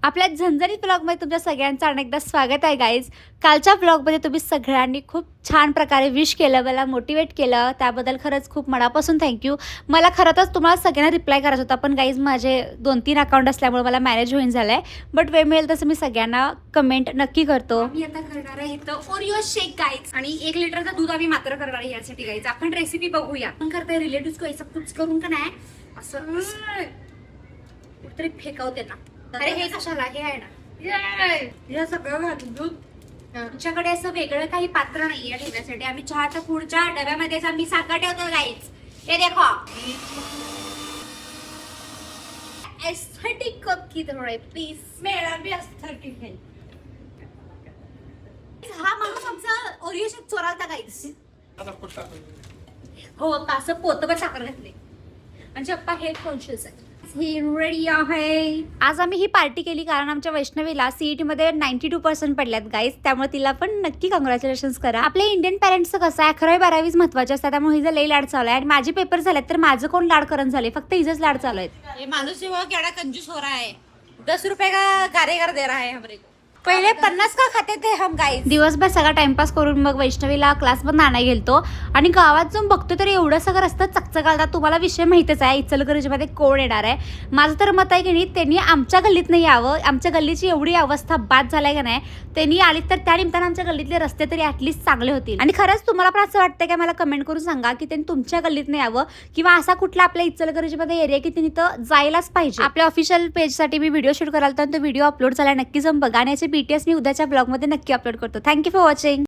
आपल्या झणझणीत ब्लॉगमध्ये तुमच्या सगळ्यांचं अनेकदा स्वागत आहे गाईज. कालच्या ब्लॉगमध्ये तुम्ही सगळ्यांनी खूप छान प्रकारे विश केलं, मला मोटिवेट केलं, त्याबद्दल खरंच खूप मनापासून थँक्यू. मला खरं तर तुम्हाला सगळ्यांना रिप्लाय करायचं होता, पण गाईज माझे 2-3 अकाउंट असल्यामुळे मला मॅनेज होईन झालं आहे. बट वेळ मिळेल तसं मी सगळ्यांना कमेंट नक्की करतो. मी आता करणार आहे इथं ओरिओ शेक गाईज आणि 1 लिटरचं दूध आम्ही मात्र करणार आहे यासाठी गाईज. आपण रेसिपी बघूया. आपण करताय रिलेटिव्ह को ऐसा कुछ करून का नाही असं कुठतरी फेकावते ना. अरे हे कशाला, हे आहे ना हे सगळं दूध. आमच्याकडे असं वेगळं काही पात्र नाहीये ठेवण्यासाठी. आम्ही चहाच्या पुढच्या डब्यामध्येच आम्ही साखर ठेवतो गाईज. हे देखो एस्थेटिक कप की तरह है प्लीज. मेरा भी एस्थेटिक है. हा माणूस आमचा ओरिओ शेक चोरालता गाईज. हो असं पोतभर साखर घातले. म्हणजे पप्पा हेल्थ कॉन्शियस आहे. ही रेडी आहे. आज आम्ही ही पार्टी केली कारण आमच्या वैष्णवीला CET मध्ये 92% पडल्यात गाईज, त्यामुळे तिला पण नक्की कॉंग्रॅच्युलेशन्स करा. आपल्या इंडियन पॅरेंट्सचं कसं 11वी-12वीच महत्वाचे असतात, त्यामुळे हिचं लई लाड चालू आहे. आणि माझे पेपर झालेत तर माझं कोण लाड करण झाले, फक्त हिजंच लाड चालू आहेत. ये माणूस जेव्हा केवढा कंजूस हो रहा है. 10 रुपए का कारीगर दे रहा है हमरे को. पहिले 50 का खाते थे हम गाईज. दिवसभर सगळा टाइमपास करून मग वैष्णवीला क्लासमध्ये आणायला गेलतो आणि गावात जाऊन बघतो तर एवढं सगळं रस्ता चकचकालतात. तुम्हाला विषय माहितीच आहे इचलकरंजीमध्ये कोण येणार आहे. माझं तर मत आहे की नाही, त्यांनी आमच्या गल्लीत नाही यावं. आमच्या गल्लीची एवढी अवस्था बाद झालाय का नाही, त्यांनी आली तर त्या निमित्तानं आमच्या गल्लीतले रस्ते तरी ॲटलिस्ट चांगले होतील. आणि खरंच तुम्हाला पण असं वाटतं का, मला कमेंट करून सांगा की त्यांनी तुमच्या गल्लीत नाही यावं किंवा असा कुठला आपल्या इचलकरंजीमध्ये एरिया की त्यांनी तर जायलाच पाहिजे. आपल्या ऑफिशियल पेजसाठी मी व्हिडिओ शूट करायला तर तो व्हिडिओ अपलोड झाला, नक्की जाऊन बघा. आणि याचे BTS मी उद्याच्या ब्लॉगमध्ये नक्की अपलोड करतो. Thank you for watching.